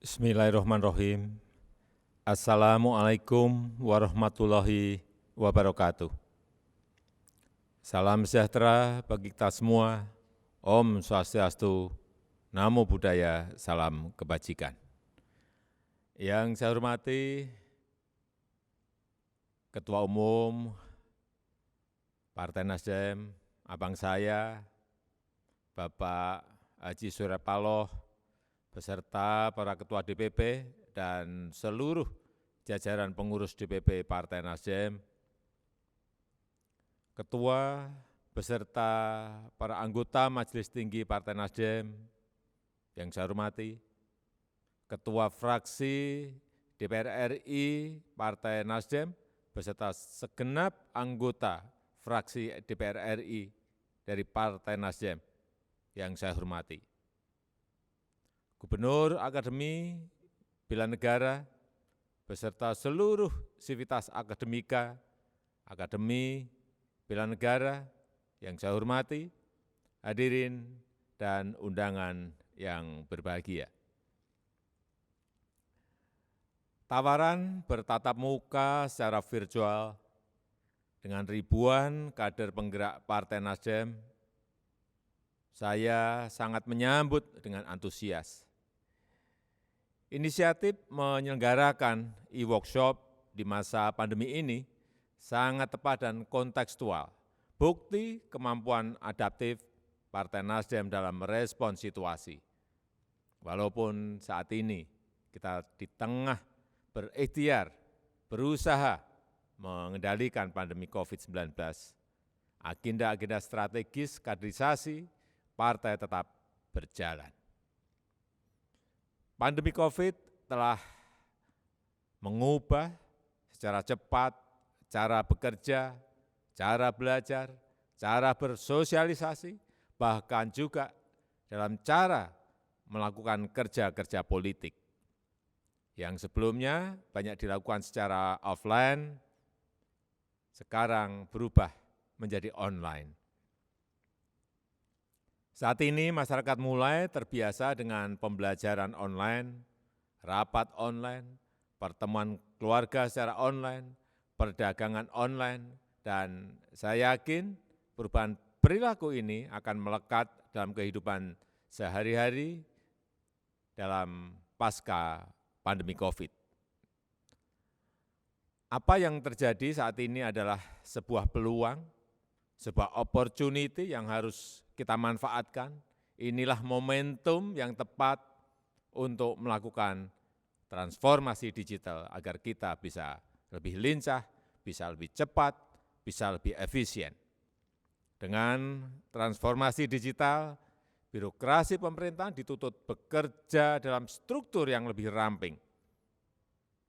Bismillahirrahmanirrahim. Assalamualaikum warahmatullahi wabarakatuh. Salam sejahtera bagi kita semua. Om Swastiastu, Namo Buddhaya, salam kebajikan. Yang saya hormati Ketua Umum Partai Nasdem, abang saya, Bapak Haji Surya Paloh, beserta para ketua DPP dan seluruh jajaran pengurus DPP Partai Nasdem, ketua beserta para anggota Majelis Tinggi Partai Nasdem yang saya hormati, ketua fraksi DPR RI Partai Nasdem beserta segenap anggota fraksi DPR RI dari Partai Nasdem yang saya hormati. Gubernur Akademi Bela Negara, beserta seluruh sivitas akademika, Akademi Bela Negara yang saya hormati, hadirin dan undangan yang berbahagia. Tawaran bertatap muka secara virtual dengan ribuan kader penggerak Partai Nasdem, saya sangat menyambut dengan antusias. Inisiatif menyelenggarakan e-workshop di masa pandemi ini sangat tepat dan kontekstual, bukti kemampuan adaptif Partai Nasdem dalam merespons situasi. Walaupun saat ini kita di tengah berikhtiar, berusaha mengendalikan pandemi COVID-19, agenda-agenda strategis kaderisasi partai tetap berjalan. Pandemi COVID telah mengubah secara cepat cara bekerja, cara belajar, cara bersosialisasi, bahkan juga dalam cara melakukan kerja-kerja politik. Yang sebelumnya banyak dilakukan secara offline, sekarang berubah menjadi online. Saat ini masyarakat mulai terbiasa dengan pembelajaran online, rapat online, pertemuan keluarga secara online, perdagangan online, dan saya yakin perubahan perilaku ini akan melekat dalam kehidupan sehari-hari dalam pasca pandemi COVID. Apa yang terjadi saat ini adalah sebuah peluang, sebuah opportunity yang harus kita manfaatkan. Inilah momentum yang tepat untuk melakukan transformasi digital agar kita bisa lebih lincah, bisa lebih cepat, bisa lebih efisien. Dengan transformasi digital, birokrasi pemerintahan dituntut bekerja dalam struktur yang lebih ramping.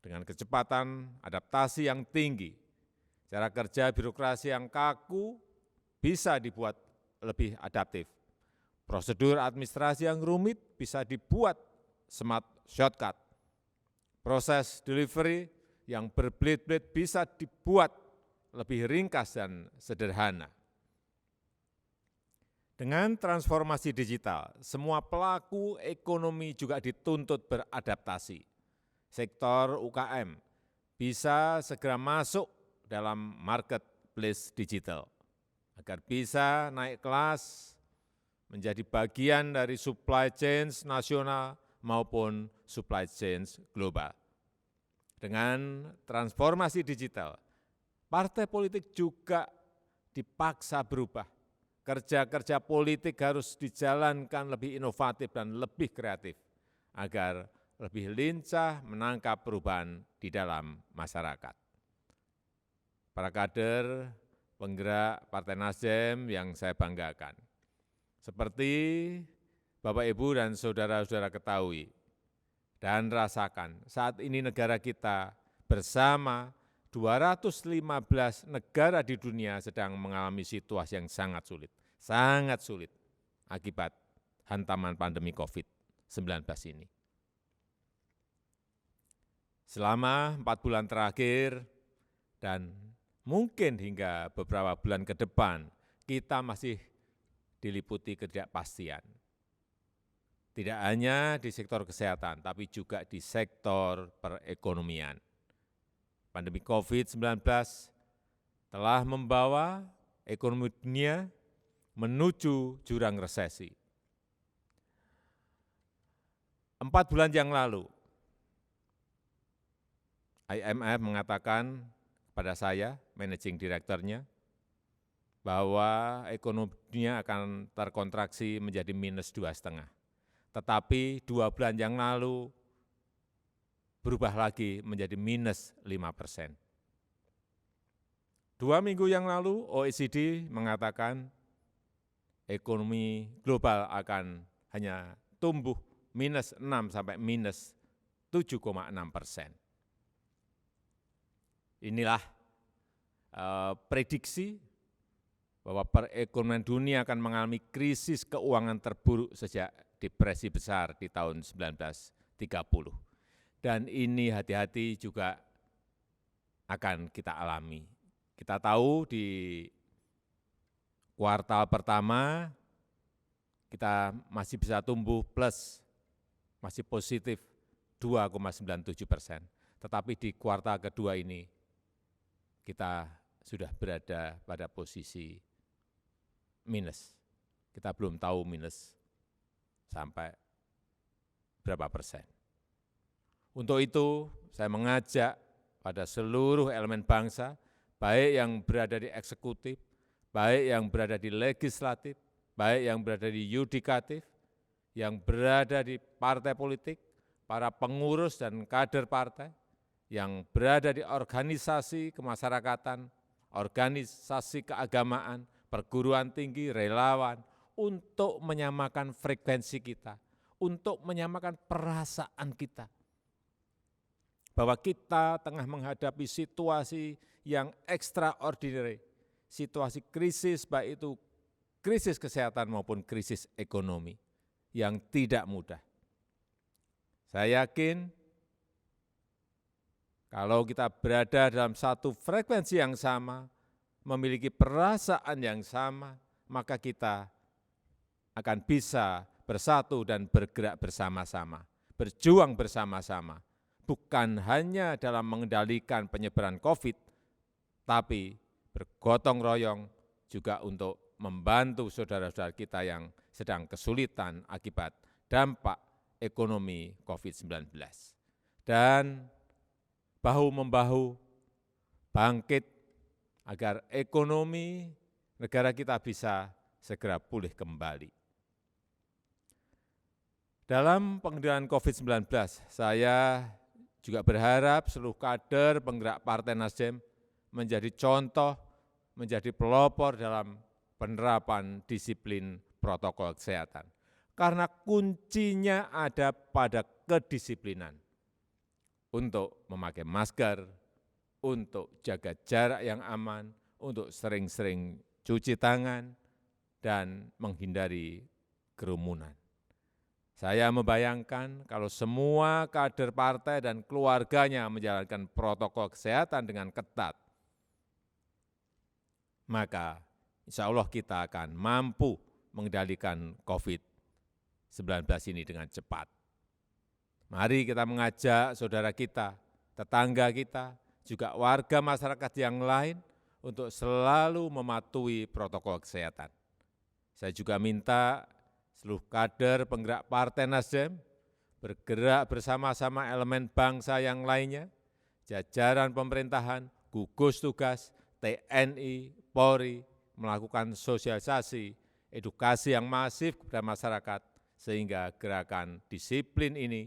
Dengan kecepatan adaptasi yang tinggi, cara kerja birokrasi yang kaku bisa dibuat lebih adaptif. Prosedur administrasi yang rumit bisa dibuat smart shortcut. Proses delivery yang berbelit-belit bisa dibuat lebih ringkas dan sederhana. Dengan transformasi digital, semua pelaku ekonomi juga dituntut beradaptasi. Sektor UKM bisa segera masuk dalam marketplace digital agar bisa naik kelas menjadi bagian dari supply chain nasional maupun supply chain global. Dengan transformasi digital, partai politik juga dipaksa berubah. Kerja-kerja politik harus dijalankan lebih inovatif dan lebih kreatif agar lebih lincah menangkap perubahan di dalam masyarakat. Para kader penggerak Partai Nasdem yang saya banggakan, seperti Bapak, Ibu, dan saudara-saudara ketahui dan rasakan, saat ini negara kita bersama 215 negara di dunia sedang mengalami situasi yang sangat sulit akibat hantaman pandemi COVID-19 ini. Selama 4 bulan terakhir dan mungkin hingga beberapa bulan ke depan, kita masih diliputi ketidakpastian. Tidak hanya di sektor kesehatan, tapi juga di sektor perekonomian. Pandemi COVID-19 telah membawa ekonomi dunia menuju jurang resesi. 4 bulan yang lalu, IMF mengatakan kepada saya, managing director-nya, bahwa ekonomi dunia akan terkontraksi menjadi minus 2,5. Tetapi 2 bulan yang lalu berubah lagi menjadi minus 5%. 2 minggu yang lalu OECD mengatakan ekonomi global akan hanya tumbuh minus 6 sampai minus 7,6%. Inilah prediksi bahwa perekonomian dunia akan mengalami krisis keuangan terburuk sejak depresi besar di tahun 1930. Dan ini hati-hati juga akan kita alami. Kita tahu di kuartal pertama kita masih bisa tumbuh plus, masih positif 2,97%. Tetapi di kuartal kedua ini kita sudah berada pada posisi minus. Kita belum tahu minus sampai berapa persen. Untuk itu, saya mengajak pada seluruh elemen bangsa, baik yang berada di eksekutif, baik yang berada di legislatif, baik yang berada di yudikatif, yang berada di partai politik, para pengurus dan kader partai, yang berada di organisasi kemasyarakatan, organisasi keagamaan, perguruan tinggi, relawan, untuk menyamakan frekuensi kita, untuk menyamakan perasaan kita, bahwa kita tengah menghadapi situasi yang extraordinary, situasi krisis, baik itu krisis kesehatan maupun krisis ekonomi, yang tidak mudah. Saya yakin kalau kita berada dalam satu frekuensi yang sama, memiliki perasaan yang sama, maka kita akan bisa bersatu dan bergerak bersama-sama, berjuang bersama-sama, bukan hanya dalam mengendalikan penyebaran COVID, tapi bergotong royong juga untuk membantu saudara-saudara kita yang sedang kesulitan akibat dampak ekonomi COVID-19. Dan bahu-membahu bangkit agar ekonomi negara kita bisa segera pulih kembali. Dalam pengendalian COVID-19, saya juga berharap seluruh kader penggerak Partai Nasdem menjadi contoh, menjadi pelopor dalam penerapan disiplin protokol kesehatan. Karena kuncinya ada pada kedisiplinan untuk memakai masker, untuk jaga jarak yang aman, untuk sering-sering cuci tangan, dan menghindari kerumunan. Saya membayangkan kalau semua kader partai dan keluarganya menjalankan protokol kesehatan dengan ketat, maka insya Allah kita akan mampu mengendalikan COVID-19 ini dengan cepat. Mari kita mengajak saudara kita, tetangga kita, juga warga masyarakat yang lain untuk selalu mematuhi protokol kesehatan. Saya juga minta seluruh kader penggerak Partai Nasdem bergerak bersama-sama elemen bangsa yang lainnya, jajaran pemerintahan, gugus tugas, TNI, Polri, melakukan sosialisasi, edukasi yang masif kepada masyarakat, sehingga gerakan disiplin ini,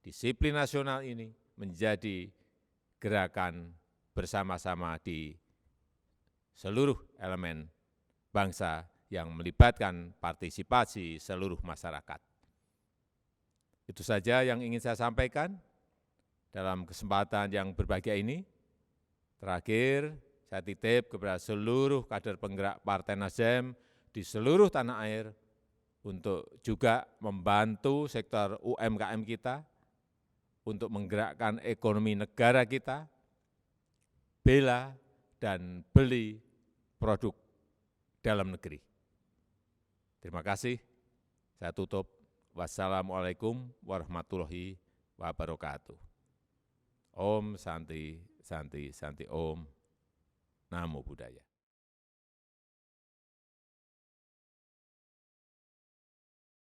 disiplin nasional ini menjadi gerakan bersama-sama di seluruh elemen bangsa yang melibatkan partisipasi seluruh masyarakat. Itu saja yang ingin saya sampaikan dalam kesempatan yang berbahagia ini. Terakhir, saya titip kepada seluruh kader penggerak Partai Nasdem di seluruh tanah air untuk juga membantu sektor UMKM kita, untuk menggerakkan ekonomi negara kita, bela dan beli produk dalam negeri. Terima kasih, saya tutup. Wassalamualaikum warahmatullahi wabarakatuh. Om Santi Santi Santi Om. Namo Buddhaya.